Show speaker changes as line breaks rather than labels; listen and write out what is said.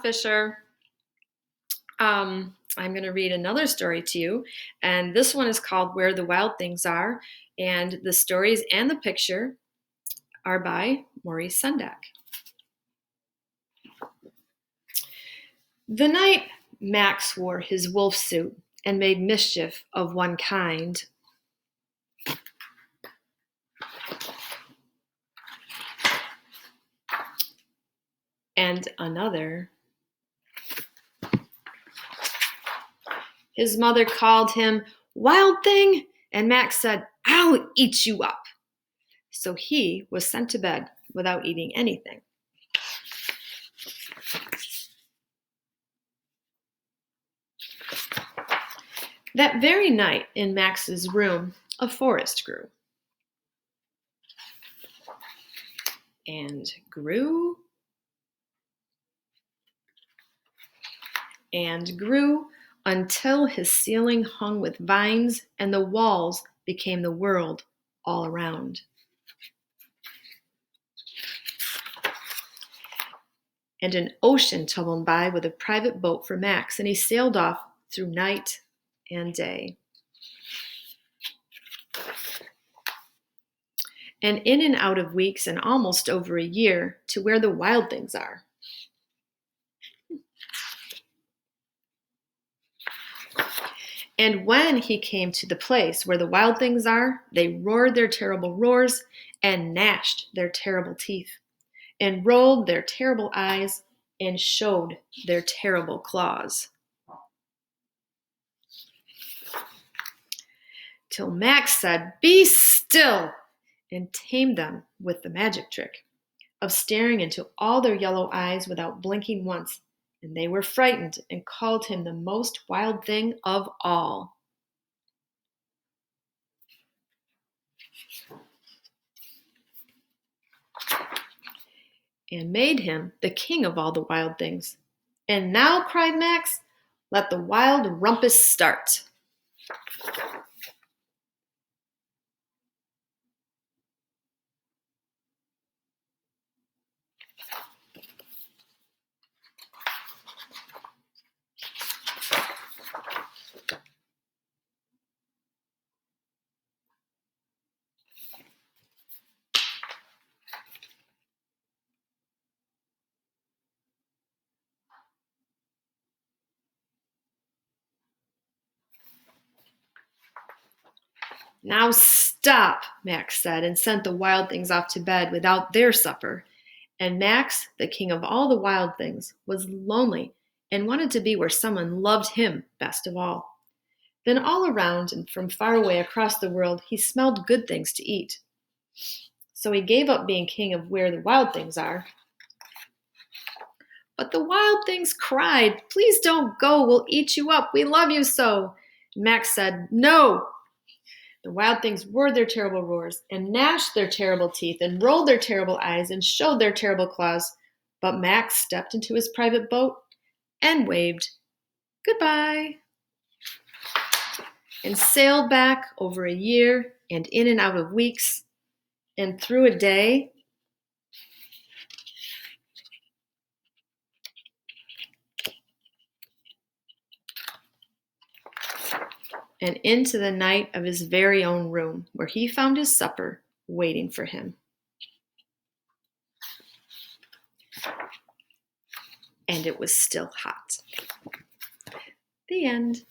Fisher. I'm going to read another story to you, and this one is called Where the Wild Things Are, and the stories and the picture are by Maurice Sendak. The night Max wore his wolf suit and made mischief of one kind, and another, his mother called him Wild Thing, and Max said, "I'll eat you up." So he was sent to bed without eating anything. That very night in Max's room, a forest grew. And grew and grew until his ceiling hung with vines and the walls became the world all around. And an ocean tumbled by with a private boat for Max, and he sailed off through night and day. And in and out of weeks and almost over a year to where the wild things are. And when he came to the place where the wild things are, they roared their terrible roars and gnashed their terrible teeth and rolled their terrible eyes and showed their terrible claws. Till Max said, "Be still," and tamed them with the magic trick of staring into all their yellow eyes without blinking once, and they were frightened and called him the most wild thing of all. And made him the king of all the wild things. "And now," cried Max, "let the wild rumpus start." "Now stop," Max said, and sent the wild things off to bed without their supper. And Max, the king of all the wild things, was lonely and wanted to be where someone loved him best of all. Then all around and from far away across the world, he smelled good things to eat. So he gave up being king of where the wild things are. But the wild things cried, "Please don't go, we'll eat you up, we love you so." And Max said, "No." The wild things roared their terrible roars and gnashed their terrible teeth and rolled their terrible eyes and showed their terrible claws. But Max stepped into his private boat and waved goodbye and sailed back over a year and in and out of weeks and through a day and into the night of his very own room, where he found his supper waiting for him. And it was still hot. The end.